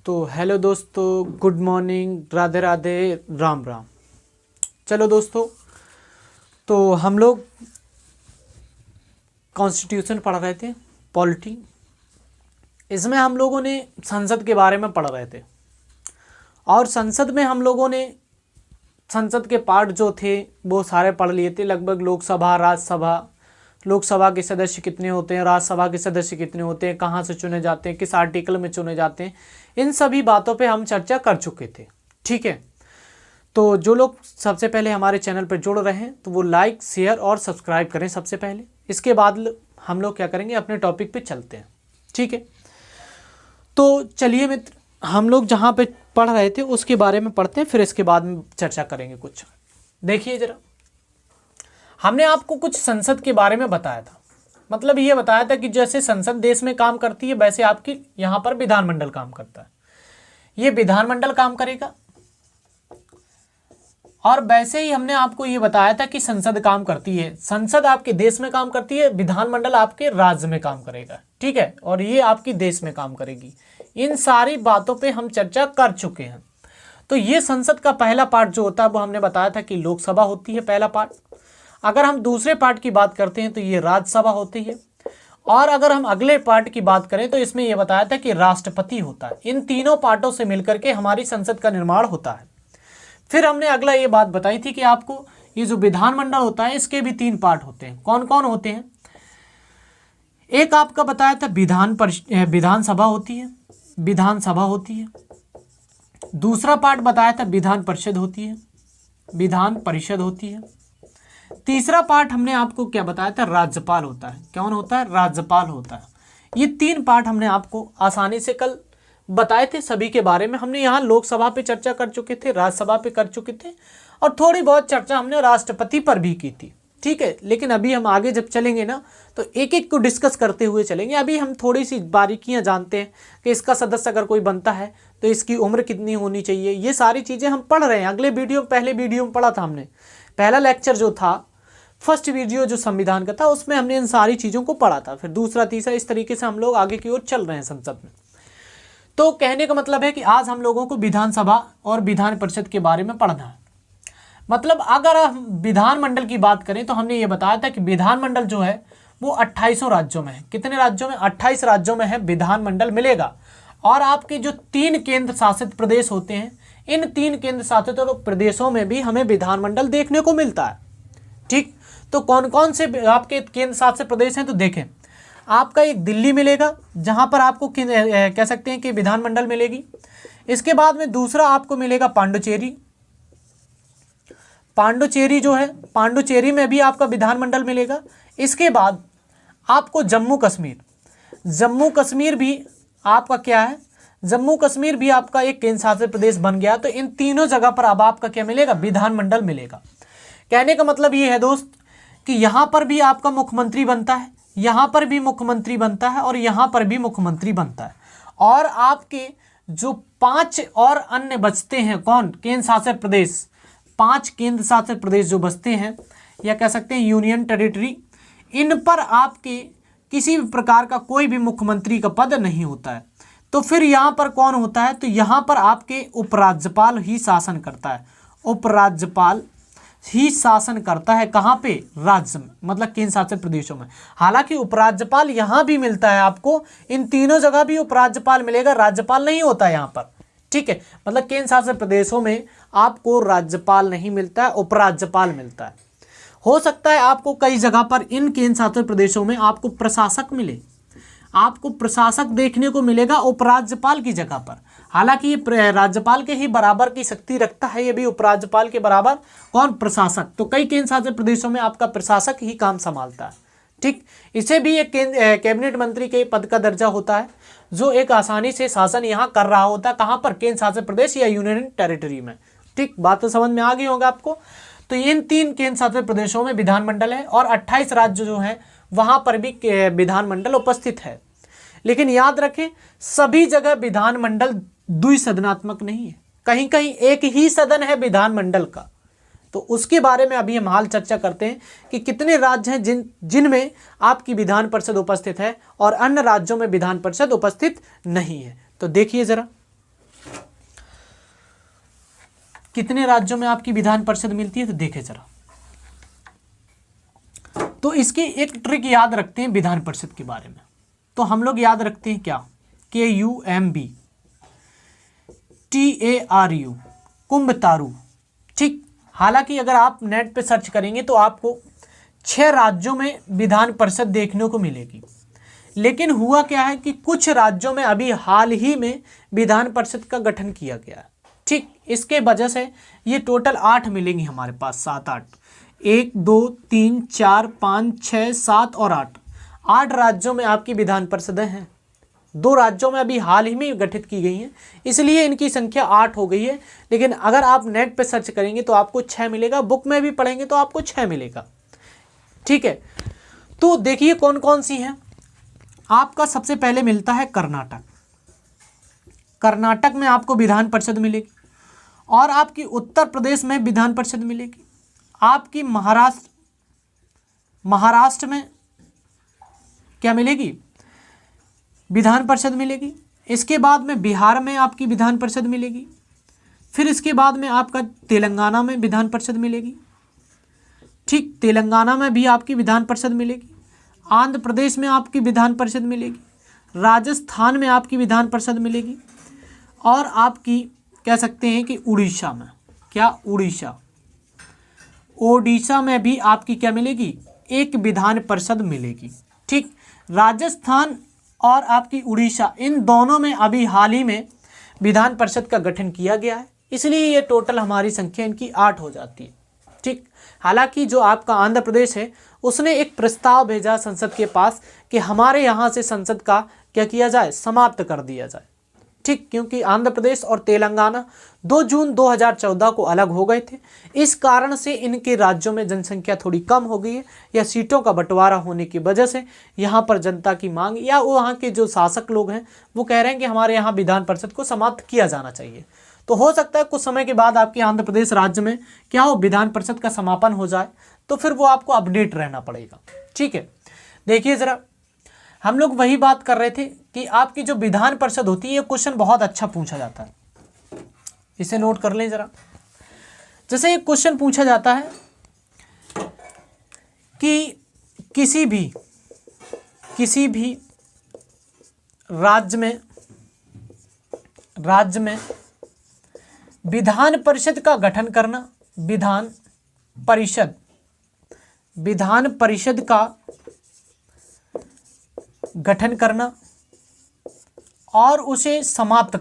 तो हेलो दोस्तों, good morning, Radhe Radhe, Ram Ram. चलो दोस्तों, तो हम लोग कॉन्स्टिट्यूशन पढ़ रहे थे, पॉलिटी। इसमें हम लोगों ने संसद के बारे में पढ़ रहे थे और संसद में हम लोगों ने संसद के पार्ट जो थे वो सारे पढ़ लिए थे। लगभग लोकसभा, राज्यसभा, लोकसभा के सदस्य कितने होते हैं, राज्यसभा के सदस्य कितने होते हैं, कहाँ से चुने जाते हैं, किस आर्टिकल में चुने जाते हैं, इन सभी बातों पे हम चर्चा कर चुके थे। ठीक है, तो जो लोग सबसे पहले हमारे चैनल पर जुड़ रहे हैं तो वो लाइक, शेयर और सब्सक्राइब करें सबसे पहले। इसके बाद हम लोग क्या करेंगे, अपने टॉपिक पे चलते हैं। ठीक है, तो चलिए मित्र, हम लोग जहाँ पे पढ़ रहे थे उसके बारे में पढ़ते हैं, फिर इसके बाद में चर्चा करेंगे कुछ। देखिए जरा, हमने आपको कुछ संसद के बारे में बताया था। मतलब ये बताया था कि जैसे संसद देश में काम करती है वैसे आपकी यहाँ पर विधानमंडल काम करता है। ये विधानमंडल काम करेगा और वैसे ही हमने आपको ये बताया था कि संसद काम करती है। संसद आपके देश में काम करती है, विधानमंडल आपके राज्य में काम करेगा। ठीक है, और ये आपकी देश में काम करेगी। इन सारी बातों पे हम चर्चा कर चुके हैं। तो ये संसद का पहला पार्ट जो होता है वो हमने बताया था कि लोकसभा होती है, पहला पार्ट। अगर हम दूसरे पार्ट की बात करते हैं तो ये राज्यसभा होती है, और अगर हम अगले पार्ट की बात करें तो इसमें यह बताया था कि राष्ट्रपति होता है। इन तीनों पार्टों से मिलकर के हमारी संसद का निर्माण होता है। फिर हमने अगला ये बात बताई थी कि आपको ये जो विधानमंडल होता है इसके भी 3 पार्ट होते हैं। कौन कौन होते हैं? एक आपका बताया था विधानसभा होती है, विधानसभा होती है। दूसरा पार्ट बताया था विधान परिषद होती है, विधान परिषद होती है। तीसरा पार्ट हमने आपको क्या बताया था, राज्यपाल होता है। कौन होता है? राज्यपाल होता है। ये 3 पार्ट हमने आपको आसानी से कल बताए थे। सभी के बारे में हमने यहाँ लोकसभा पे चर्चा कर चुके थे, राज्यसभा पे कर चुके थे, और थोड़ी बहुत चर्चा हमने राष्ट्रपति पर भी की थी। ठीक है, लेकिन अभी हम आगे जब चलेंगे ना तो एक एक को डिस्कस करते हुए चलेंगे। अभी हम थोड़ी सी बारीकियां जानते हैं कि इसका सदस्य अगर कोई बनता है तो इसकी उम्र कितनी होनी चाहिए। ये सारी चीज़ें हम पढ़ रहे हैं। अगले वीडियो, पहले वीडियो में पढ़ा था हमने। पहला लेक्चर जो था, फर्स्ट वीडियो जो संविधान का था, उसमें हमने इन सारी चीज़ों को पढ़ा था। फिर दूसरा, तीसरा, इस तरीके से हम लोग आगे की ओर चल रहे हैं संसद में। तो कहने का मतलब है कि आज हम लोगों को विधानसभा और विधान परिषद के बारे में पढ़ना है। मतलब अगर हम विधानमंडल की बात करें तो हमने ये बताया था कि विधानमंडल जो है वो 28 राज्यों में है। कितने राज्यों में? 28 राज्यों में है विधानमंडल मिलेगा। और आपके जो 3 केंद्र शासित प्रदेश होते हैं, इन 3 केंद्र शासित प्रदेशों में भी हमें विधानमंडल देखने को मिलता है। ठीक, तो कौन कौन से आपके केंद्र शासित प्रदेश हैं? तो देखें, आपका एक दिल्ली मिलेगा जहां पर आपको कह सकते हैं कि विधानमंडल मिलेगी। इसके बाद में दूसरा आपको मिलेगा पांडुचेरी। पांडुचेरी जो है, पांडुचेरी में भी आपका विधानमंडल मिलेगा। इसके बाद आपको जम्मू कश्मीर, जम्मू कश्मीर भी आपका क्या है, जम्मू कश्मीर भी आपका एक केंद्र शासित प्रदेश बन गया। तो इन तीनों जगह पर अब आपका क्या मिलेगा? विधानमंडल मिलेगा। कहने का मतलब ये है दोस्त कि यहाँ पर भी आपका मुख्यमंत्री बनता है, यहाँ पर भी मुख्यमंत्री बनता है, और यहाँ पर भी मुख्यमंत्री बनता है। और आपके जो 5 और अन्य बचते हैं, कौन? केंद्र शासित प्रदेश। 5 केंद्र शासित प्रदेश जो बचते हैं, या कह सकते हैं यूनियन टेरिटरी, इन पर आपके किसी भी प्रकार का कोई भी मुख्यमंत्री का पद नहीं होता है। तो फिर यहाँ पर कौन होता है? तो यहाँ पर आपके उपराज्यपाल ही शासन करता है। उपराज्यपाल ही शासन करता है। कहाँ पे? राज्य में, मतलब केंद्र शासित प्रदेशों में। हालांकि उपराज्यपाल यहाँ भी मिलता है आपको, इन तीनों जगह भी उपराज्यपाल मिलेगा, राज्यपाल नहीं होता है यहाँ पर। ठीक है, मतलब केंद्र शासित प्रदेशों में आपको राज्यपाल नहीं मिलता है, उपराज्यपाल मिलता है। हो सकता है आपको कई जगह पर इन केंद्र शासित प्रदेशों में आपको प्रशासक मिले, आपको प्रशासक देखने को मिलेगा उपराज्यपाल की जगह पर। हालांकि ये राज्यपाल के ही बराबर की शक्ति रखता है, ये भी उपराज्यपाल के बराबर। कौन? प्रशासक। तो कई केंद्र शासित प्रदेशों में आपका प्रशासक ही काम संभालता है। ठीक, इसे भी एक कैबिनेट मंत्री के पद का दर्जा होता है, जो एक आसानी से शासन यहाँ कर रहा होता है। कहाँ पर? केंद्र शासित प्रदेश या यूनियन टेरिटरी में। ठीक, बात तो समझ में आ गई होगा आपको। तो इन 3 केंद्र शासित प्रदेशों में विधानमंडल है, और 28 राज्य जो हैं वहाँ पर भी विधानमंडल उपस्थित है। लेकिन याद रखें, सभी जगह विधानमंडल द्विसदनात्मक नहीं है। कहीं कहीं एक ही सदन है विधानमंडल का। तो उसके बारे में अभी हम हाल चर्चा करते हैं कि कितने राज्य हैं जिनमें आपकी विधान परिषद उपस्थित है और अन्य राज्यों में विधान परिषद उपस्थित नहीं है। तो देखिए जरा, कितने राज्यों में आपकी विधान परिषद मिलती है, तो देखें जरा। तो इसकी एक ट्रिक याद रखते हैं विधान परिषद के बारे में। तो हम लोग याद रखते हैं क्या, KUMBTARU, कुंभतारू। ठीक, हालांकि अगर आप नेट पे सर्च करेंगे तो आपको 6 राज्यों में विधान परिषद देखने को मिलेगी, लेकिन हुआ क्या है कि कुछ राज्यों में अभी हाल ही में विधान परिषद का गठन किया गया है। ठीक, इसके वजह से ये टोटल 8 मिलेंगी हमारे पास, 7-8, 1 2 3 4 5 6 7 और 8 राज्यों में आपकी विधान परिषदें हैं। 2 राज्यों में अभी हाल ही में गठित की गई हैं, इसलिए इनकी संख्या 8 हो गई है। लेकिन अगर आप नेट पे सर्च करेंगे तो आपको 6 मिलेगा, बुक में भी पढ़ेंगे तो आपको 6 मिलेगा। ठीक है, तो देखिए कौन कौन सी हैं। आपका सबसे पहले मिलता है कर्नाटक। कर्नाटक में आपको विधान परिषद मिलेगी, और आपकी उत्तर प्रदेश में विधान परिषद मिलेगी। आपकी महाराष्ट्र में क्या मिलेगी, विधान परिषद मिलेगी। इसके बाद में बिहार में आपकी विधान परिषद मिलेगी। फिर इसके बाद में आपका तेलंगाना में विधान परिषद मिलेगी। ठीक, तेलंगाना में भी आपकी विधान परिषद मिलेगी। आंध्र प्रदेश में आपकी विधान परिषद मिलेगी। राजस्थान में आपकी विधान परिषद मिलेगी। और आपकी कह सकते हैं कि उड़ीसा में, क्या ओडिशा में भी आपकी क्या मिलेगी, एक विधान परिषद मिलेगी। ठीक, राजस्थान और आपकी उड़ीसा, इन दोनों में अभी हाल ही में विधान परिषद का गठन किया गया है, इसलिए ये टोटल हमारी संख्या इनकी 8 हो जाती है। ठीक, हालांकि जो आपका आंध्र प्रदेश है उसने एक प्रस्ताव भेजा संसद के पास कि हमारे यहाँ से संसद का क्या किया जाए, समाप्त कर दिया जाए। ठीक, क्योंकि आंध्र प्रदेश और तेलंगाना 2 जून 2014 को अलग हो गए थे। इस कारण से इनके राज्यों में जनसंख्या थोड़ी कम हो गई है, या सीटों का बंटवारा होने की वजह से यहाँ पर जनता की मांग या वहाँ के जो शासक लोग हैं वो कह रहे हैं कि हमारे यहाँ विधान परिषद को समाप्त किया जाना चाहिए। तो हो सकता है कुछ समय के बाद आपके आंध्र प्रदेश राज्य में क्या हो, विधान परिषद का समापन हो जाए, तो फिर वो आपको अपडेट रहना पड़ेगा। ठीक है, देखिए ज़रा, हम लोग वही बात कर रहे थे कि आपकी जो विधान परिषद होती है, ये क्वेश्चन बहुत अच्छा पूछा जाता है, इसे नोट कर लें ज़रा। जैसे एक क्वेश्चन पूछा जाता है कि किसी भी राज्य में विधान परिषद का गठन करना, विधान परिषद का गठन करना और उसे समाप्त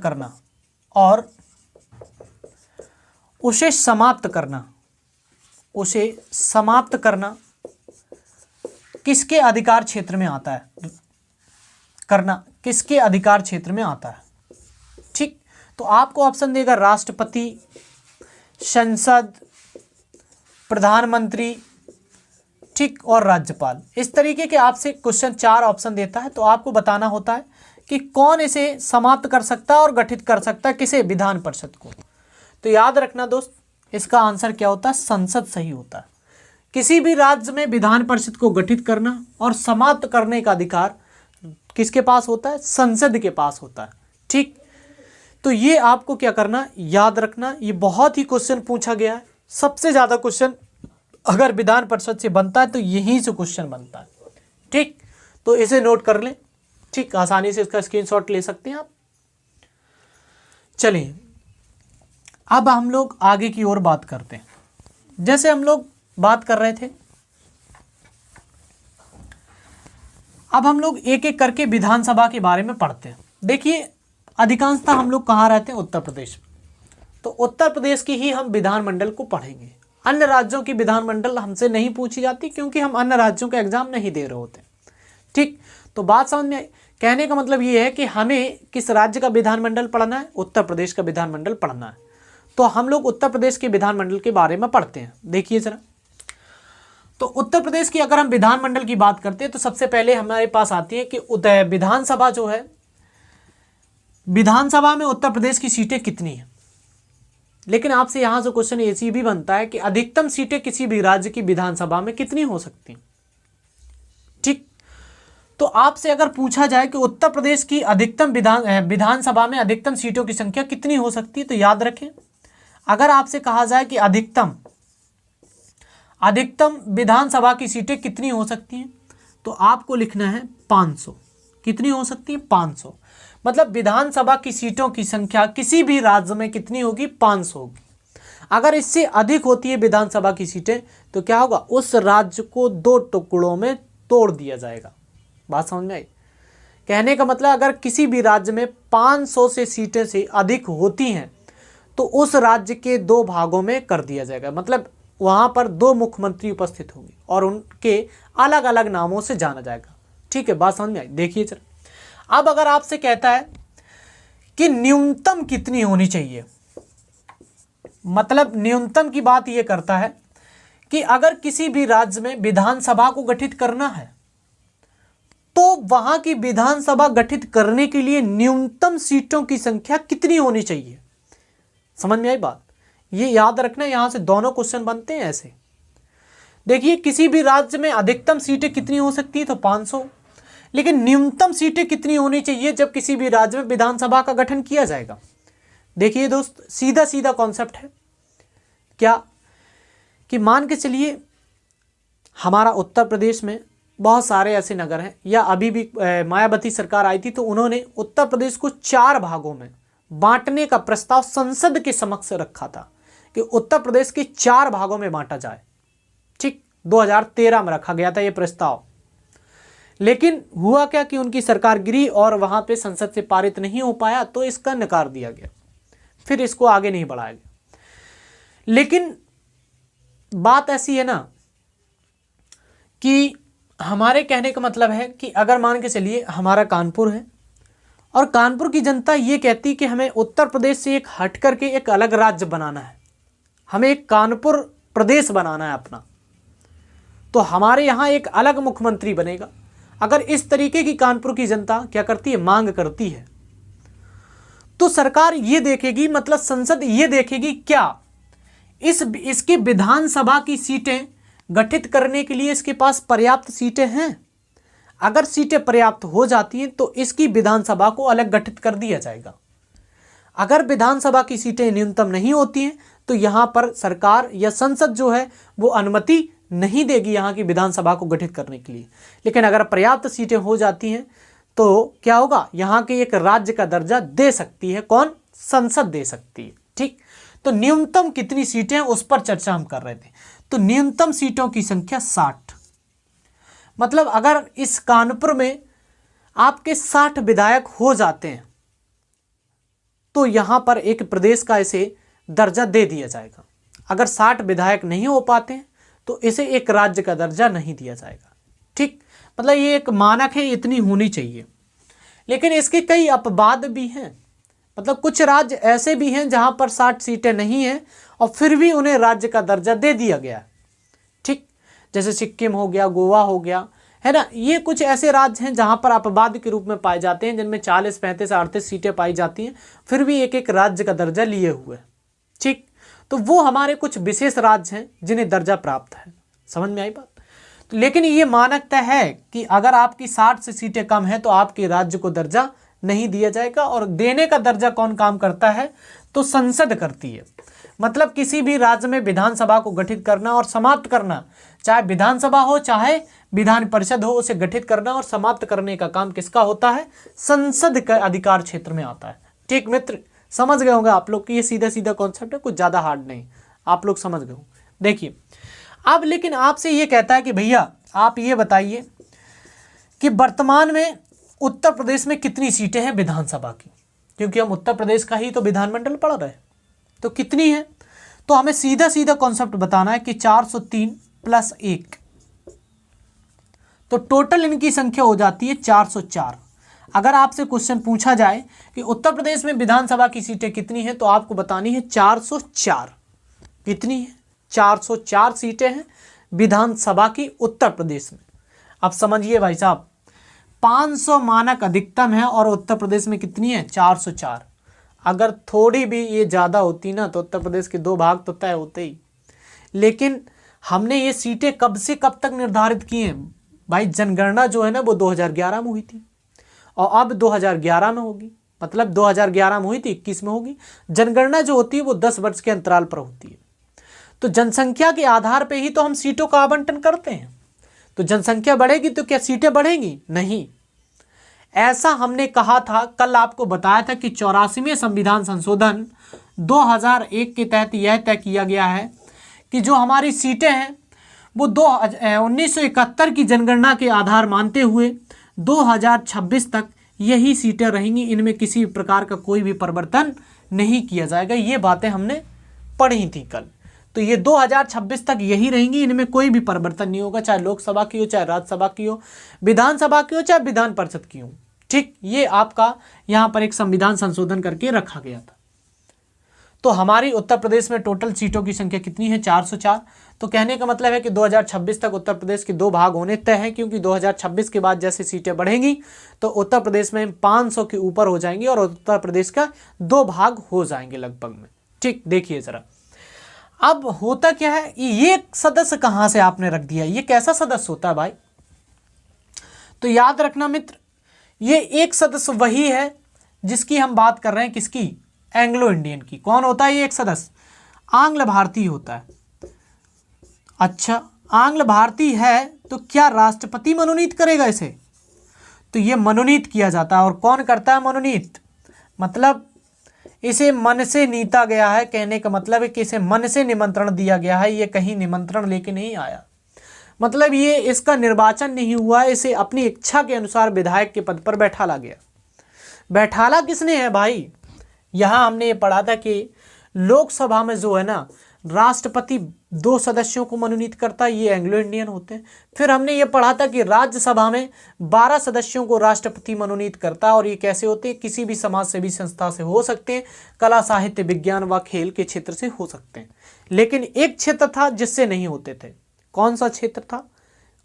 करना किसके अधिकार क्षेत्र में आता है, किसके अधिकार क्षेत्र में आता है। ठीक, तो आपको ऑप्शन देगा राष्ट्रपति, संसद, प्रधानमंत्री, ठीक, और राज्यपाल। इस तरीके के आपसे क्वेश्चन 4 ऑप्शन देता है, तो आपको बताना होता है कि कौन इसे समाप्त कर सकता है और गठित कर सकता है, किसे, विधान परिषद को। तो याद रखना दोस्त, इसका आंसर क्या होता है, संसद सही होता है। किसी भी राज्य में विधान परिषद को गठित करना और समाप्त करने का अधिकार किसके पास होता है, संसद के पास होता है। ठीक, तो ये आपको क्या करना, याद रखना। ये बहुत ही क्वेश्चन पूछा गया है, सबसे ज़्यादा क्वेश्चन अगर विधान परिषद से बनता है तो यहीं से क्वेश्चन बनता है। ठीक, तो इसे नोट कर लें। ठीक, आसानी से इसका स्क्रीनशॉट ले सकते हैं आप। चलिए अब हम लोग आगे की ओर बात करते हैं। जैसे हम लोग बात कर रहे थे, अब हम लोग एक एक करके विधानसभा के बारे में पढ़ते हैं। देखिए, अधिकांशतः हम लोग कहाँ रहते हैं, उत्तर प्रदेश में, तो उत्तर प्रदेश की ही हम विधानमंडल को पढ़ेंगे। अन्य राज्यों की विधानमंडल हमसे नहीं पूछी जाती, क्योंकि हम अन्य राज्यों का एग्जाम नहीं दे रहे होते। ठीक, तो बात समझ में, कहने का मतलब ये है कि हमें किस राज्य का विधानमंडल पढ़ना है, उत्तर प्रदेश का विधानमंडल पढ़ना है। तो हम लोग उत्तर प्रदेश के विधानमंडल के बारे में पढ़ते हैं। देखिए जरा, तो उत्तर प्रदेश की अगर हम विधानमंडल की बात करते हैं तो सबसे पहले हमारे पास आती है कि विधानसभा जो है, विधानसभा में उत्तर प्रदेश की सीटें कितनी हैं। लेकिन आपसे यहाँ से क्वेश्चन ऐसी भी बनता है कि अधिकतम सीटें किसी भी राज्य की विधानसभा में कितनी हो सकती हैं। ठीक, तो आपसे अगर पूछा जाए कि उत्तर प्रदेश की अधिकतम विधानसभा में अधिकतम सीटों की संख्या कितनी हो सकती है, तो याद रखें अगर आपसे कहा जाए कि अधिकतम विधानसभा की सीटें कितनी हो सकती हैं, तो आपको लिखना है 500। कितनी हो सकती है? 500। मतलब विधानसभा की सीटों की संख्या किसी भी राज्य में कितनी होगी? 500 होगी। अगर इससे अधिक होती है विधानसभा की सीटें तो क्या होगा? उस राज्य को 2 टुकड़ों में तोड़ दिया जाएगा। बात समझ में आई? कहने का मतलब अगर किसी भी राज्य में 500 से सीटें से अधिक होती हैं तो उस राज्य के 2 भागों में कर दिया जाएगा। मतलब वहां पर 2 मुख्यमंत्री उपस्थित होंगे और उनके अलग अलग नामों से जाना जाएगा। ठीक है, बात समझ में आई? देखिए चलो, अब अगर आपसे कहता है कि न्यूनतम कितनी होनी चाहिए, मतलब न्यूनतम की बात यह करता है कि अगर किसी भी राज्य में विधानसभा को गठित करना है तो वहां की विधानसभा गठित करने के लिए न्यूनतम सीटों की संख्या कितनी होनी चाहिए। समझ में आई बात? ये याद रखना, यहां से दोनों क्वेश्चन बनते हैं ऐसे। देखिए, किसी भी राज्य में अधिकतम सीटें कितनी हो सकती है? तो 500। लेकिन न्यूनतम सीटें कितनी होनी चाहिए जब किसी भी राज्य में विधानसभा का गठन किया जाएगा? देखिए दोस्त, सीधा सीधा कॉन्सेप्ट है। क्या कि मान के चलिए हमारा उत्तर प्रदेश में बहुत सारे ऐसे नगर हैं, या अभी भी मायावती सरकार आई थी तो उन्होंने उत्तर प्रदेश को 4 भागों में बांटने का प्रस्ताव संसद के समक्ष रखा था कि उत्तर प्रदेश के 4 भागों में बांटा जाए। ठीक, 2013 में रखा गया था ये प्रस्ताव। लेकिन हुआ क्या कि उनकी सरकार गिरी और वहां पे संसद से पारित नहीं हो पाया, तो इसका नकार दिया गया, फिर इसको आगे नहीं बढ़ाया गया। लेकिन बात ऐसी है ना कि हमारे कहने का मतलब है कि अगर मान के चलिए हमारा कानपुर है और कानपुर की जनता ये कहती कि हमें उत्तर प्रदेश से एक हट करके एक अलग राज्य बनाना है, हमें एक कानपुर प्रदेश बनाना है अपना, तो हमारे यहाँ एक अलग मुख्यमंत्री बनेगा। अगर इस तरीके की कानपुर की जनता क्या करती है? मांग करती है, तो सरकार ये देखेगी, मतलब संसद ये देखेगी क्या इसकी विधानसभा की सीटें गठित करने के लिए इसके पास पर्याप्त सीटें हैं। अगर सीटें पर्याप्त हो जाती हैं तो इसकी विधानसभा को अलग गठित कर दिया जाएगा। अगर विधानसभा की सीटें न्यूनतम नहीं होती हैं तो यहां पर सरकार या संसद जो है वो अनुमति नहीं देगी यहां की विधानसभा को गठित करने के लिए। लेकिन अगर पर्याप्त सीटें हो जाती हैं तो क्या होगा? यहां के एक राज्य का दर्जा दे सकती है। कौन? संसद दे सकती है। ठीक, तो न्यूनतम कितनी सीटें उस पर चर्चा हम कर रहे थे। तो न्यूनतम सीटों की संख्या 60। मतलब अगर इस कानपुर में आपके 60 विधायक हो जाते हैं तो यहां पर एक प्रदेश का इसे दर्जा दे दिया जाएगा। अगर 60 विधायक नहीं हो पाते हैं तो इसे एक राज्य का दर्जा नहीं दिया जाएगा। ठीक, मतलब ये एक मानक है, इतनी होनी चाहिए। लेकिन इसके कई अपवाद भी हैं, मतलब कुछ राज्य ऐसे भी हैं जहां पर 60 सीटें नहीं हैं और फिर भी उन्हें राज्य का दर्जा दे दिया गया। ठीक, जैसे सिक्किम हो गया, गोवा हो गया, है ना। ये कुछ ऐसे राज्य हैं जहां पर अपवाद के रूप में पाए जाते हैं, जिनमें 40, 35, 38 सीटें पाई जाती हैं, फिर भी एक एक राज्य का दर्जा लिए हुए। ठीक, तो वो हमारे कुछ विशेष राज्य हैं जिन्हें दर्जा प्राप्त है। समझ में आई बात? तो लेकिन ये मानकता है कि अगर आपकी 60 से सीटें कम है तो आपके राज्य को दर्जा नहीं दिया जाएगा। और देने का दर्जा कौन काम करता है? तो संसद करती है। मतलब किसी भी राज्य में विधानसभा को गठित करना और समाप्त करना, चाहे विधानसभा हो चाहे विधान परिषद हो, उसे गठित करना और समाप्त करने का काम किसका होता है? संसद का अधिकार क्षेत्र में आता है। ठीक मित्र, समझ गए होंगे आप लोग कि ये सीधा सीधा कॉन्सेप्ट है, कुछ ज़्यादा हार्ड नहीं, आप लोग समझ गए हो। देखिए अब लेकिन आपसे ये कहता है कि भैया आप ये बताइए कि वर्तमान में उत्तर प्रदेश में कितनी सीटें हैं विधानसभा की, क्योंकि हम उत्तर प्रदेश का ही तो विधानमंडल पढ़ रहे हैं, तो कितनी है? तो हमें सीधा सीधा कॉन्सेप्ट बताना है कि 403 + 1, तो टोटल इनकी संख्या हो जाती है 404। अगर आपसे क्वेश्चन पूछा जाए कि उत्तर प्रदेश में विधानसभा की सीटें कितनी हैं, तो आपको बतानी है 404। कितनी है? 404 सीटें हैं विधानसभा की उत्तर प्रदेश में। अब समझिए भाई साहब, 500 मानक अधिकतम है और उत्तर प्रदेश में कितनी है? 404। अगर थोड़ी भी ये ज़्यादा होती ना तो उत्तर प्रदेश के 2 भाग तो तय होते ही। लेकिन हमने ये सीटें कब से कब तक निर्धारित की हैं भाई? जनगणना जो है ना वो 2011 में हुई थी और अब 2011 में होगी। मतलब 2011 में हुई थी, 21 में होगी। जनगणना जो होती है वो 10 वर्ष के अंतराल पर होती है। तो जनसंख्या के आधार पे ही तो हम सीटों का आवंटन करते हैं। तो जनसंख्या बढ़ेगी तो क्या सीटें बढ़ेंगी? नहीं। ऐसा हमने कहा था, कल आपको बताया था कि 84वें संविधान संशोधन 2001 के तहत यह तय किया गया है कि जो हमारी सीटें हैं वो 1971 की जनगणना के आधार मानते हुए 2026 तक यही सीटें रहेंगी, इनमें किसी प्रकार का कोई भी परिवर्तन नहीं किया जाएगा। ये बातें हमने पढ़ी थी कल। तो ये 2026 तक यही रहेंगी, इनमें कोई भी परिवर्तन नहीं होगा, चाहे लोकसभा की हो, चाहे राज्यसभा की हो, विधानसभा की हो, चाहे विधान परिषद की हो। ठीक, ये आपका यहाँ पर एक संविधान संशोधन करके रखा गया था। तो हमारी उत्तर प्रदेश में टोटल सीटों की संख्या कितनी है? 404। तो कहने का मतलब है कि 2026 तक उत्तर प्रदेश के 2 भाग होने तय हैं, क्योंकि 2026 के बाद जैसे सीटें बढ़ेंगी तो उत्तर प्रदेश में 500 के ऊपर हो जाएंगी और उत्तर प्रदेश का 2 भाग हो जाएंगे लगभग में। ठीक, देखिए जरा अब होता क्या है, ये सदस्य कहां से आपने रख दिया, ये कैसा सदस्य होता है भाई? तो याद रखना मित्र, ये एक सदस्य वही है जिसकी हम बात कर रहे हैं, किसकी? एंग्लो इंडियन की। कौन होता है ये एक सदस्य? आंग्ल भारतीय होता है। अच्छा, आंग्ल भारतीय है तो क्या राष्ट्रपति मनोनीत करेगा इसे? तो ये मनोनीत किया जाता है। और कौन करता है मनोनीत? मतलब इसे मन से नीता गया है, कहने का मतलब है कि इसे मन से निमंत्रण दिया गया है, ये कहीं निमंत्रण लेके नहीं आया। मतलब ये इसका निर्वाचन नहीं हुआ, इसे अपनी इच्छा के अनुसार विधायक के पद पर बैठाला गया। बैठाला किसने है भाई? यहाँ हमने ये पढ़ा था कि लोकसभा में जो है ना, राष्ट्रपति 2 सदस्यों को मनोनीत करता है, ये एंग्लो इंडियन होते हैं। फिर हमने ये पढ़ा था कि राज्यसभा में 12 सदस्यों को राष्ट्रपति मनोनीत करता है, और ये कैसे होते हैं? किसी भी समाज सेवी संस्था से हो सकते हैं, कला साहित्य विज्ञान व खेल के क्षेत्र से हो सकते हैं। लेकिन एक क्षेत्र था जिससे नहीं होते थे। कौन सा क्षेत्र था?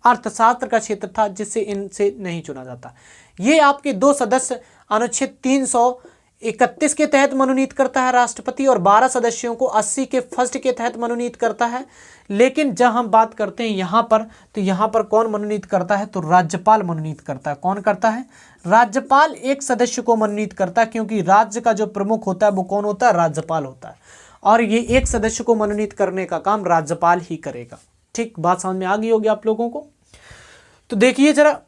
अर्थशास्त्र का क्षेत्र था, जिससे इनसे नहीं चुना जाता। ये आपके 2 सदस्य अनुच्छेद 331 के तहत मनोनीत करता है राष्ट्रपति, और 12 सदस्यों को 80 के फर्स्ट के तहत मनोनीत करता है। लेकिन जब हम बात करते हैं यहाँ पर, तो यहाँ पर कौन मनोनीत करता है? तो राज्यपाल मनोनीत करता है। कौन करता है? राज्यपाल एक सदस्य को मनोनीत करता है, क्योंकि राज्य का जो प्रमुख होता है वो कौन होता है? राज्यपाल होता है। और ये एक सदस्य को मनोनीत करने का काम राज्यपाल ही करेगा। ठीक, बात समझ में आ गई होगी आप लोगों को? तो देखिए जरा,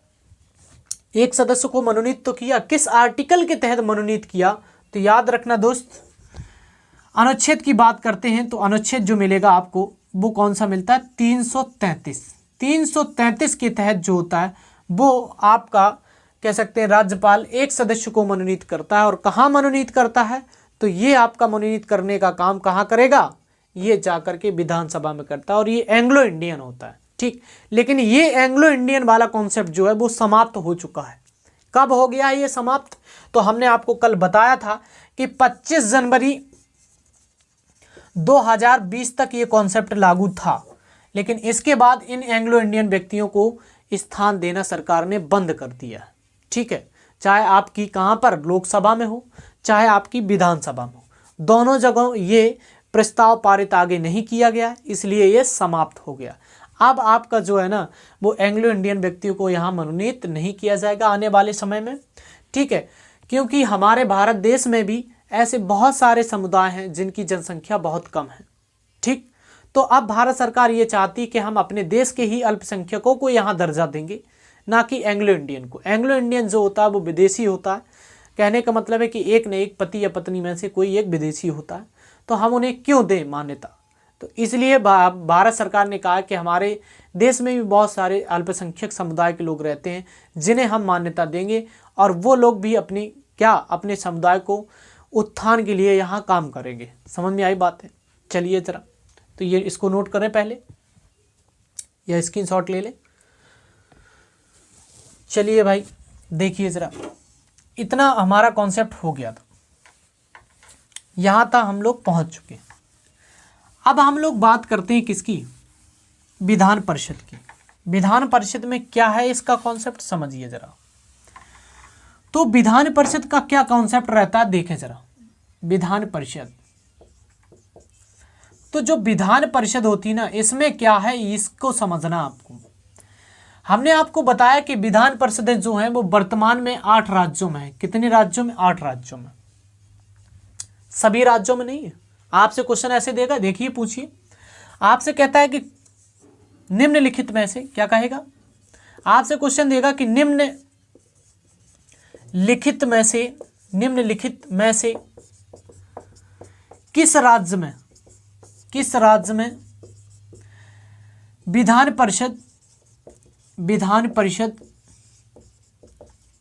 एक सदस्य को मनोनीत तो किया, किस आर्टिकल के तहत मनोनीत किया? तो याद रखना दोस्त, अनुच्छेद की बात करते हैं तो अनुच्छेद जो मिलेगा आपको वो कौन सा मिलता है? 333 के तहत जो होता है वो आपका कह सकते हैं राज्यपाल एक सदस्य को मनोनीत करता है। और कहाँ मनोनीत करता है? तो ये आपका मनोनीत करने का काम कहाँ करेगा? ये जाकर के विधानसभा में करता है, और ये एंग्लो इंडियन होता है। ठीक, लेकिन ये एंग्लो इंडियन वाला कॉन्सेप्ट जो है वो समाप्त हो चुका है। कब हो गया है ये समाप्त? तो हमने आपको कल बताया था कि 25 जनवरी 2020 तक ये कॉन्सेप्ट लागू था, लेकिन इसके बाद इन एंग्लो इंडियन व्यक्तियों को स्थान देना सरकार ने बंद कर दिया। ठीक है, चाहे आपकी कहाँ पर लोकसभा में हो, चाहे आपकी विधानसभा में हो, दोनों जगहों ये प्रस्ताव पारित आगे नहीं किया गया, इसलिए ये समाप्त हो गया। अब आपका जो है ना वो एंग्लो इंडियन व्यक्तियों को यहाँ मनोनीत नहीं किया जाएगा आने वाले समय में। ठीक है, क्योंकि हमारे भारत देश में भी ऐसे बहुत सारे समुदाय हैं जिनकी जनसंख्या बहुत कम है। ठीक, तो अब भारत सरकार ये चाहती कि हम अपने देश के ही अल्पसंख्यकों को यहाँ दर्जा देंगे, ना कि एंग्लो इंडियन को। एंग्लो इंडियन जो होता है वो विदेशी होता है। कहने का मतलब है कि एक न एक पति या पत्नी में से कोई एक विदेशी होता है, तो हम उन्हें क्यों दें मान्यता? तो इसलिए भारत सरकार ने कहा कि हमारे देश में भी बहुत सारे अल्पसंख्यक समुदाय के लोग रहते हैं जिन्हें हम मान्यता देंगे, और वो लोग भी अपने समुदाय को उत्थान के लिए यहाँ काम करेंगे। समझ में आई बात है? चलिए जरा, तो ये इसको नोट करें पहले या स्क्रीनशॉट ले लें। चलिए भाई देखिए जरा, इतना हमारा कॉन्सेप्ट हो गया था, यहाँ तक हम लोग पहुँच चुके हैं। अब हम लोग बात करते हैं किसकी? विधान परिषद की। विधान परिषद में क्या है इसका कॉन्सेप्ट समझिए जरा। तो विधान परिषद का क्या कॉन्सेप्ट रहता है देखें जरा। विधान परिषद, तो जो विधान परिषद होती है ना, इसमें क्या है इसको समझना आपको। हमने आपको बताया कि विधान परिषदें जो हैं वो वर्तमान में 8 राज्यों में है। कितने राज्यों में? 8 राज्यों में। सभी राज्यों में नहीं है। आपसे क्वेश्चन ऐसे देगा, देखिए पूछिए, आपसे कहता है कि निम्नलिखित में से, क्या कहेगा? आपसे क्वेश्चन देगा कि निम्नलिखित में से किस राज्य में विधान परिषद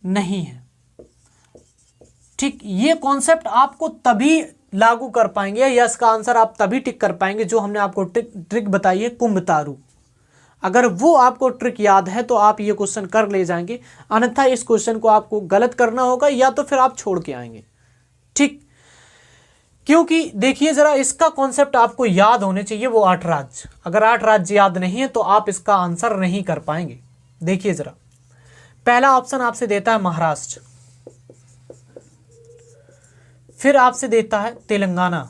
नहीं है। ठीक, ये कॉन्सेप्ट आपको तभी लागू कर पाएंगे या इसका आंसर आप तभी टिक कर पाएंगे जो हमने आपको ट्रिक बताई है, कुंभतारू। अगर वो आपको ट्रिक याद है तो आप ये क्वेश्चन कर ले जाएंगे, अन्यथा इस क्वेश्चन को आपको गलत करना होगा या तो फिर आप छोड़ के आएंगे। ठीक, क्योंकि देखिए जरा, इसका कॉन्सेप्ट आपको याद होने चाहिए, वो 8 राज्य। अगर 8 राज्य याद नहीं है तो आप इसका आंसर नहीं कर पाएंगे। देखिए जरा, पहला ऑप्शन आपसे देता है महाराष्ट्र, फिर आपसे देता है तेलंगाना,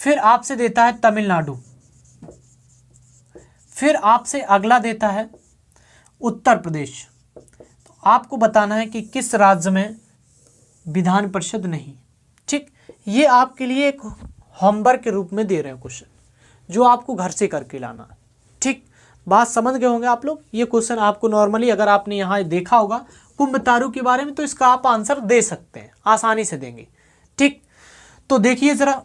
फिर आपसे देता है तमिलनाडु, फिर आपसे अगला देता है उत्तर प्रदेश। तो आपको बताना है कि किस राज्य में विधान परिषद नहीं। ठीक, ये आपके लिए एक होमवर्क के रूप में दे रहे हैं क्वेश्चन, जो आपको घर से करके लाना है। ठीक, बात समझ गए होंगे आप लोग। ये क्वेश्चन आपको नॉर्मली, अगर आपने यहाँ देखा होगा कुंभतारू के बारे में, तो इसका आप आंसर दे सकते हैं, आसानी से देंगे। ठीक, तो देखिए जरा,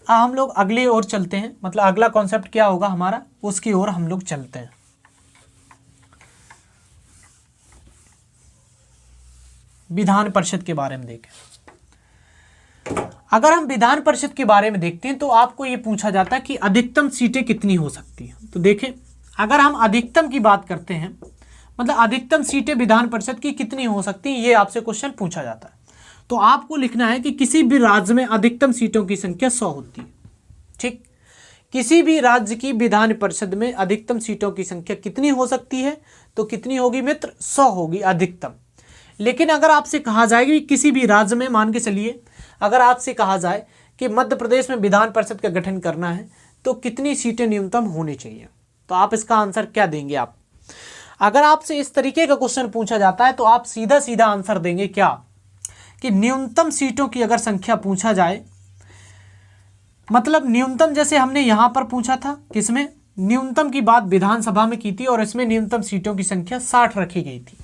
हम लोग अगले ओर चलते हैं, मतलब अगला कॉन्सेप्ट क्या होगा हमारा, उसकी ओर हम लोग चलते हैं। विधान परिषद के बारे में देखें। अगर हम विधान परिषद के बारे में देखते हैं तो आपको ये पूछा जाता है कि अधिकतम सीटें कितनी हो सकती हैं। तो देखें, अगर हम अधिकतम की बात करते हैं, मतलब अधिकतम सीटें विधान परिषद की कितनी हो सकती हैं, ये आपसे क्वेश्चन पूछा जाता है। तो आपको लिखना है कि किसी भी राज्य में अधिकतम सीटों की संख्या 100 होती है। ठीक, किसी भी राज्य की विधान परिषद में अधिकतम सीटों की संख्या कितनी हो सकती है? तो कितनी होगी मित्र? 100 होगी अधिकतम। लेकिन अगर आपसे कहा जाए कि किसी भी राज्य में, मान के चलिए अगर आपसे कहा जाए कि मध्य प्रदेश में विधान परिषद का गठन करना है तो कितनी सीटें न्यूनतम होनी चाहिए, तो आप इसका आंसर क्या देंगे? आप अगर आपसे इस तरीके का क्वेश्चन पूछा जाता है तो आप सीधा सीधा आंसर देंगे क्या, कि न्यूनतम सीटों की अगर संख्या पूछा जाए, मतलब न्यूनतम, जैसे हमने यहां पर पूछा था, किसमें? न्यूनतम की बात विधानसभा में की थी और इसमें न्यूनतम सीटों की संख्या 60 रखी गई थी।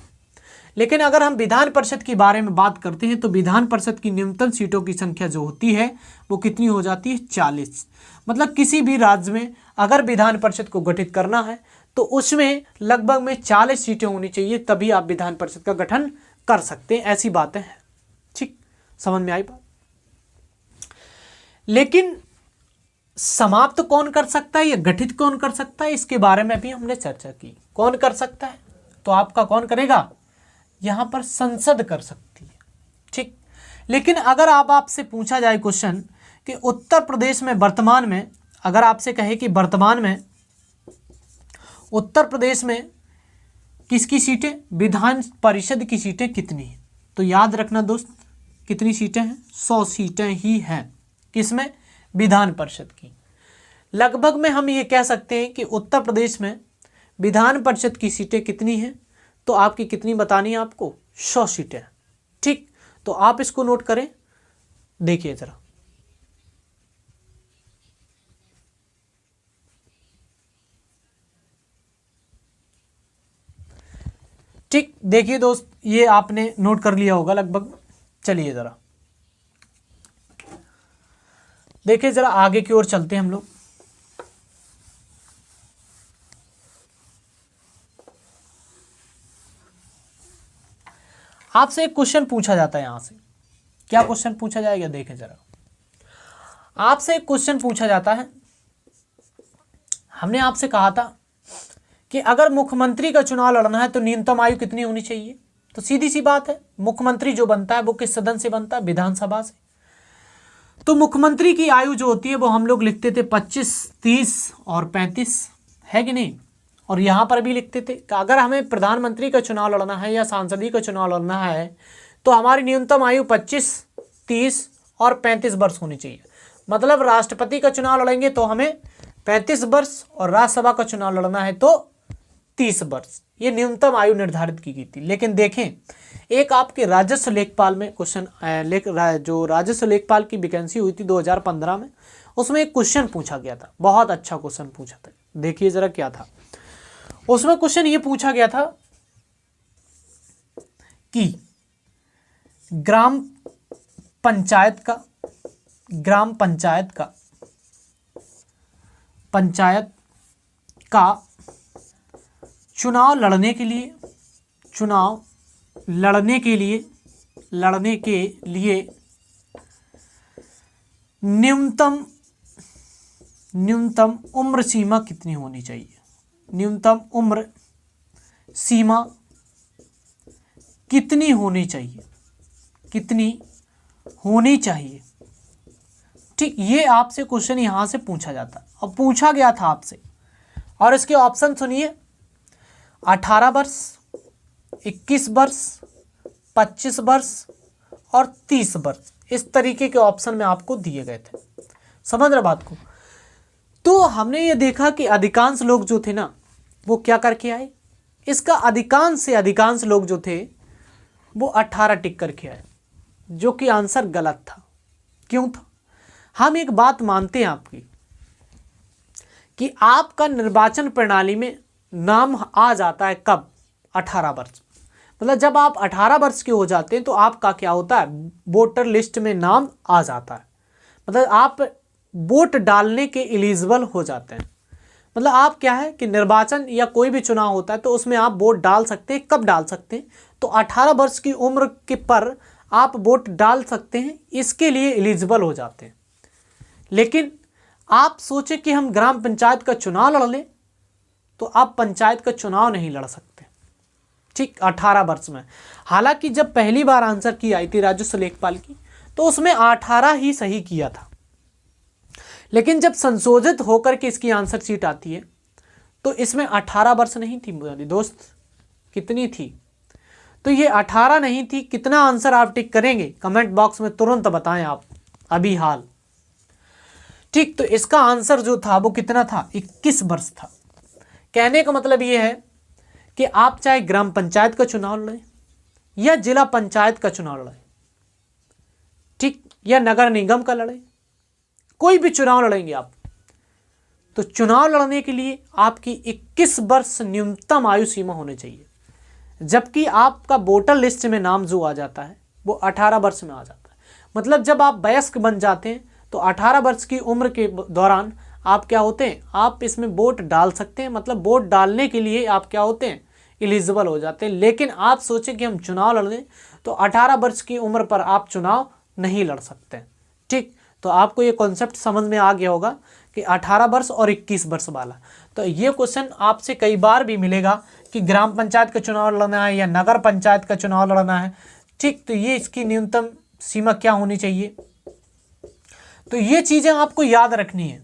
लेकिन अगर हम विधान परिषद के बारे में बात करते हैं तो विधान परिषद की न्यूनतम सीटों की संख्या जो होती है वो कितनी हो जाती है? 40। मतलब किसी भी राज्य में अगर विधान परिषद को गठित करना है तो उसमें लगभग में 40 सीटें होनी चाहिए, तभी आप विधान परिषद का गठन कर सकते हैं। ऐसी बातें हैं। ठीक, समझ में आई बात? लेकिन समाप्त कौन कर सकता है या गठित कौन कर सकता है, इसके बारे में भी हमने चर्चा की। कौन कर सकता है? तो आपका कौन करेगा? यहां पर संसद कर सकती है। ठीक, लेकिन अगर आपसे पूछा जाए क्वेश्चन कि उत्तर प्रदेश में वर्तमान में, अगर आपसे कहे कि वर्तमान में उत्तर प्रदेश में किसकी सीटें, विधान परिषद की सीटें कितनी हैं, तो याद रखना दोस्त, कितनी सीटें हैं? 100 सीटें ही हैं। किसमें? विधान परिषद की। लगभग में हम ये कह सकते हैं कि उत्तर प्रदेश में विधान परिषद की सीटें कितनी हैं, तो आपकी कितनी बतानी है आपको? 100 सीटें। ठीक, तो आप इसको नोट करें, देखिए जरा। ठीक, देखिए दोस्त, ये आपने नोट कर लिया होगा लगभग। चलिए जरा देखिए, जरा आगे की ओर चलते हैं हम लोग। आपसे एक क्वेश्चन पूछा जाता है यहां से। क्या क्वेश्चन पूछा जाएगा? देखें जरा, आपसे एक क्वेश्चन पूछा जाता है। हमने आपसे कहा था कि अगर मुख्यमंत्री का चुनाव लड़ना है तो न्यूनतम आयु कितनी होनी चाहिए? तो सीधी सी बात है, मुख्यमंत्री जो बनता है वो किस सदन से बनता है? विधानसभा से। तो मुख्यमंत्री की आयु जो होती है वो हम लोग लिखते थे 25, 30 और 35, है कि नहीं? और यहाँ पर भी लिखते थे कि अगर हमें प्रधानमंत्री का चुनाव लड़ना है या सांसदीय का चुनाव लड़ना है तो हमारी न्यूनतम आयु 25, 30 और 35 वर्ष होनी चाहिए। मतलब राष्ट्रपति का चुनाव लड़ेंगे तो हमें 35 वर्ष और राज्यसभा का चुनाव लड़ना है तो 30 वर्ष, ये न्यूनतम आयु निर्धारित की गई थी। लेकिन देखें, एक आपके राजस्व लेखपाल में क्वेश्चन जो राजस्व लेखपाल की वैकेंसी हुई थी 2015 में, उसमें एक क्वेश्चन पूछा गया था, बहुत अच्छा क्वेश्चन पूछा था। देखिए जरा क्या था उसमें। क्वेश्चन ये पूछा गया था कि ग्राम पंचायत का चुनाव लड़ने के लिए न्यूनतम उम्र सीमा कितनी होनी चाहिए, न्यूनतम उम्र सीमा कितनी होनी चाहिए। ठीक, ये आपसे क्वेश्चन यहां से पूछा जाता है और पूछा गया था आपसे। और इसके ऑप्शन सुनिए, 18 वर्ष, 21 वर्ष, 25 वर्ष और 30 वर्ष, इस तरीके के ऑप्शन में आपको दिए गए थे। समझ रहे बात को? तो हमने ये देखा कि अधिकांश लोग जो थे ना, वो क्या करके आए, इसका अधिकांश से अधिकांश लोग जो थे वो 18 टिक करके आए, जो कि आंसर गलत था। क्यों था? हम एक बात मानते हैं आपकी कि आपका निर्वाचन प्रणाली में नाम आ जाता है कब, 18 वर्ष। मतलब जब आप 18 वर्ष के हो जाते हैं तो आपका क्या होता है, वोटर लिस्ट में नाम आ जाता है। मतलब आप वोट डालने के एलिजिबल हो जाते हैं। मतलब आप क्या है कि निर्वाचन या कोई भी चुनाव होता है तो उसमें आप वोट डाल सकते हैं। कब डाल सकते हैं? तो 18 वर्ष की उम्र के पर आप वोट डाल सकते हैं, इसके लिए एलिजिबल हो जाते हैं। लेकिन आप सोचें कि हम ग्राम पंचायत का चुनाव लड़ लें, तो आप पंचायत का चुनाव नहीं लड़ सकते, ठीक, 18 वर्ष में। हालांकि जब पहली बार आंसर की आई थी राजस्व लेखपाल की, तो उसमें 18 ही सही किया था। लेकिन जब संशोधित होकर के इसकी आंसर शीट आती है तो इसमें 18 वर्ष नहीं थी दोस्त, कितनी थी? तो ये 18 नहीं थी। कितना आंसर आप टिक करेंगे कमेंट बॉक्स में तुरंत बताएं आप अभी हाल। ठीक, तो इसका आंसर जो था वो कितना था, 21 वर्ष था। कहने का मतलब ये है कि आप चाहे ग्राम पंचायत का चुनाव लड़ें या जिला पंचायत का चुनाव लड़ें, ठीक, या नगर निगम का लड़ें, कोई भी चुनाव लड़ेंगे आप, तो चुनाव लड़ने के लिए आपकी 21 वर्ष न्यूनतम आयु सीमा होनी चाहिए। जबकि आपका वोटर लिस्ट में नाम जो आ जाता है वो 18 वर्ष में आ जाता है। मतलब जब आप वयस्क बन जाते हैं तो 18 वर्ष की उम्र के दौरान आप क्या होते हैं, आप इसमें वोट डाल सकते हैं। मतलब वोट डालने के लिए आप क्या होते हैं, एलिजिबल हो जाते हैं। लेकिन आप सोचें कि हम चुनाव लड़ लें तो 18 वर्ष की उम्र पर आप चुनाव नहीं लड़ सकते। ठीक, तो आपको ये कॉन्सेप्ट समझ में आ गया होगा कि 18 वर्ष और 21 वर्ष वाला। तो ये क्वेश्चन आपसे कई बार भी मिलेगा कि ग्राम पंचायत का चुनाव लड़ना है या नगर पंचायत का चुनाव लड़ना है, ठीक, तो ये इसकी न्यूनतम सीमा क्या होनी चाहिए। तो ये चीज़ें आपको याद रखनी है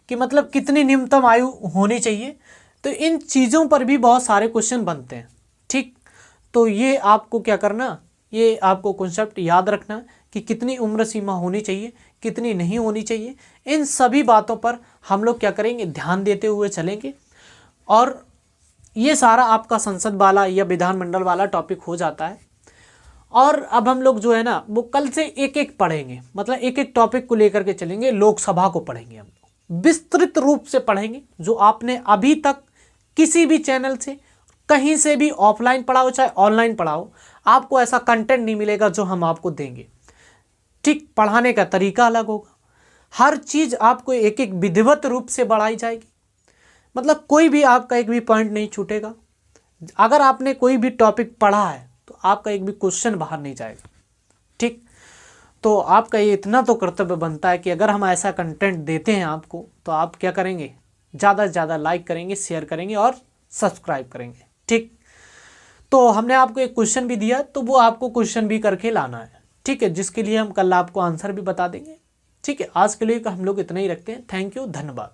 कि मतलब कितनी न्यूनतम आयु होनी चाहिए। तो इन चीज़ों पर भी बहुत सारे क्वेश्चन बनते हैं, ठीक। तो ये आपको क्या करना, ये आपको कॉन्सेप्ट याद रखना कि कितनी उम्र सीमा होनी चाहिए, कितनी नहीं होनी चाहिए। इन सभी बातों पर हम लोग क्या करेंगे, ध्यान देते हुए चलेंगे। और ये सारा आपका संसद वाला या विधानमंडल वाला टॉपिक हो जाता है। और अब हम लोग जो है ना वो कल से एक एक पढ़ेंगे, मतलब एक एक टॉपिक को लेकर के चलेंगे। लोकसभा को पढ़ेंगे हम लोग, विस्तृत रूप से पढ़ेंगे, जो आपने अभी तक किसी भी चैनल से कहीं से भी ऑफलाइन पढ़ा हो चाहे ऑनलाइन पढ़ा हो, आपको ऐसा कंटेंट नहीं मिलेगा जो हम आपको देंगे। ठीक, पढ़ाने का तरीका अलग होगा, हर चीज़ आपको एक एक विधिवत रूप से बढ़ाई जाएगी। मतलब कोई भी आपका एक भी पॉइंट नहीं छूटेगा। अगर आपने कोई भी टॉपिक पढ़ा है तो आपका एक भी क्वेश्चन बाहर नहीं जाएगा। ठीक, तो आपका ये इतना तो कर्तव्य बनता है कि अगर हम ऐसा कंटेंट देते हैं आपको, तो आप क्या करेंगे, ज़्यादा से ज़्यादा लाइक करेंगे, शेयर करेंगे और सब्सक्राइब करेंगे। ठीक, तो हमने आपको एक क्वेश्चन भी दिया, तो वो आपको क्वेश्चन भी करके लाना है, ठीक है, जिसके लिए हम कल आपको आंसर भी बता देंगे। ठीक है, आज के लिए हम लोग इतना ही रखते हैं। थैंक यू, धन्यवाद।